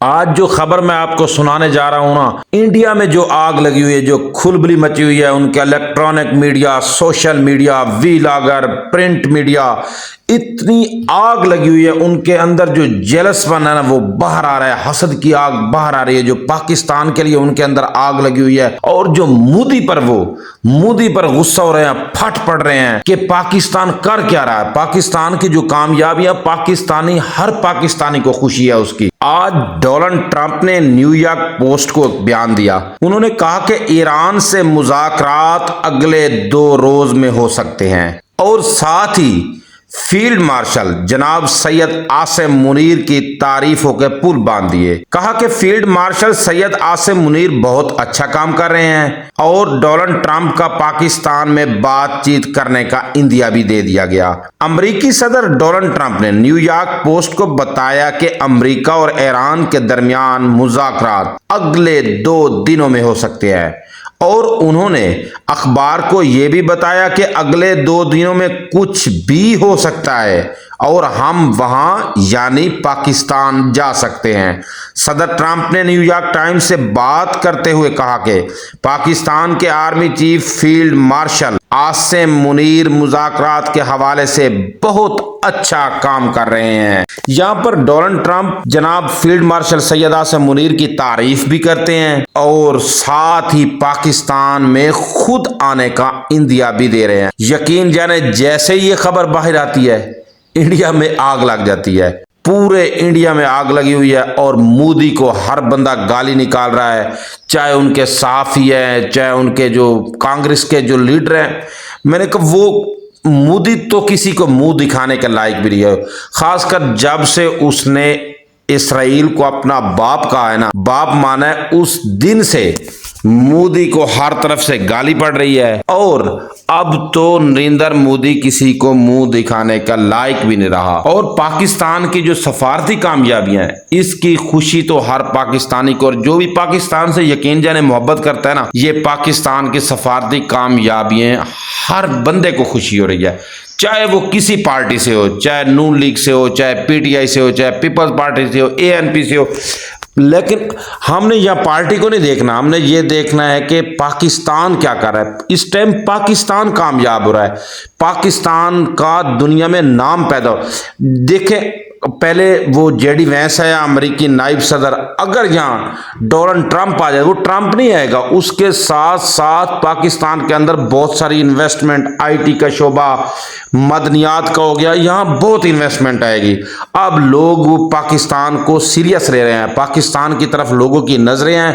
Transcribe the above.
آج جو خبر میں آپ کو سنانے جا رہا ہوں نا، انڈیا میں جو آگ لگی ہوئی ہے، جو کھلبلی مچی ہوئی ہے، ان کے electronic media, social media, vlogger, print media, اتنی آگ لگی ہوئی ہے ان کے اندر، جو جیلس پن ہے نا وہ باہر آ رہا ہے، حسد کی آگ باہر آ رہی ہے، جو پاکستان کے لیے ان کے اندر آگ لگی ہوئی ہے، اور جو مودی پر غصہ ہو رہے ہیں، پھٹ پڑ رہے ہیں کہ پاکستان کر کیا رہا ہے، پاکستان کی جو کامیابیاں ہر پاکستانی کو خوشی ہے اس کی۔ آج ڈونلڈ ٹرمپ نے نیو یارک پوسٹ کو بیان دیا، انہوں نے کہا کہ ایران سے مذاکرات اگلے 2 روز میں ہو سکتے ہیں، اور ساتھ ہی فیلڈ مارشل جناب سید عاصم منیر کی تعریفوں کے پل باندھ دیے۔ کہا کہ فیلڈ مارشل سید عاصم منیر بہت اچھا کام کر رہے ہیں، اور ڈونلڈ ٹرمپ کا پاکستان میں بات چیت کرنے کا عندیہ بھی دے دیا گیا۔ امریکی صدر ڈونلڈ ٹرمپ نے نیو یارک پوسٹ کو بتایا کہ امریکہ اور ایران کے درمیان مذاکرات اگلے 2 دنوں میں ہو سکتے ہیں، اور انہوں نے اخبار کو یہ بھی بتایا کہ اگلے 2 دنوں میں کچھ بھی ہو سکتا ہے اور ہم وہاں یعنی پاکستان جا سکتے ہیں۔ صدر ٹرمپ نے نیو یارک ٹائمز سے بات کرتے ہوئے کہا کہ پاکستان کے army chief field marshal Asim Munir مذاکرات کے حوالے سے بہت اچھا کام کر رہے ہیں۔ یہاں پر ڈونلڈ ٹرمپ جناب فیلڈ مارشل سید عاصم منیر کی تعریف بھی کرتے ہیں، اور ساتھ ہی پاکستان میں خود آنے کا عندیہ بھی دے رہے ہیں۔ یقین جانے جیسے ہی یہ خبر باہر آتی ہے، انڈیا میں آگ لگ جاتی ہے، پورے انڈیا میں آگ لگی ہوئی ہے، اور مودی کو ہر بندہ گالی نکال رہا ہے، چاہے ان کے صحافی ہیں، چاہے ان کے جو کانگریس کے جو لیڈر ہیں۔ میں نے کہا وہ مودی تو کسی کو منہ دکھانے کے لائق بھی نہیں ہے، خاص کر جب سے اس نے اسرائیل کو اپنا باپ کہا ہے نا، باپ مانا ہے، اس دن سے مودی کو ہر طرف سے گالی پڑ رہی ہے، اور اب تو نریندر مودی کسی کو منہ دکھانے کا لائق بھی نہیں رہا۔ اور پاکستان کی جو سفارتی کامیابیاں ہیں، اس کی خوشی تو ہر پاکستانی کو، اور جو بھی پاکستان سے یقین جانے محبت کرتا ہے نا، یہ پاکستان کی سفارتی کامیابیاں ہر بندے کو خوشی ہو رہی ہے، چاہے وہ کسی پارٹی سے ہو، چاہے نون لیگ سے ہو، چاہے پی ٹی آئی سے ہو، چاہے پیپلز پارٹی سے ہو، اے این پی سے ہو۔ لیکن ہم نے یہاں پارٹی کو نہیں دیکھنا، ہم نے یہ دیکھنا ہے کہ پاکستان کیا کر رہا ہے۔ اس ٹائم پاکستان کامیاب ہو رہا ہے، پاکستان کا دنیا میں نام پیدا ہو۔ دیکھیں پہلے وہ جے ڈی وینس ہے امریکی نائب صدر، اگر یہاں ڈونلڈ ٹرمپ آ جائے، وہ ٹرمپ نہیں آئے گا، اس کے ساتھ ساتھ پاکستان کے اندر بہت ساری انویسٹمنٹ، آئی ٹی کا شعبہ، مدنیات کا ہو گیا، یہاں بہت انویسٹمنٹ آئے گی۔ اب لوگ پاکستان کو سیریس لے رہے ہیں، پاکستان کی طرف لوگوں کی نظریں ہیں،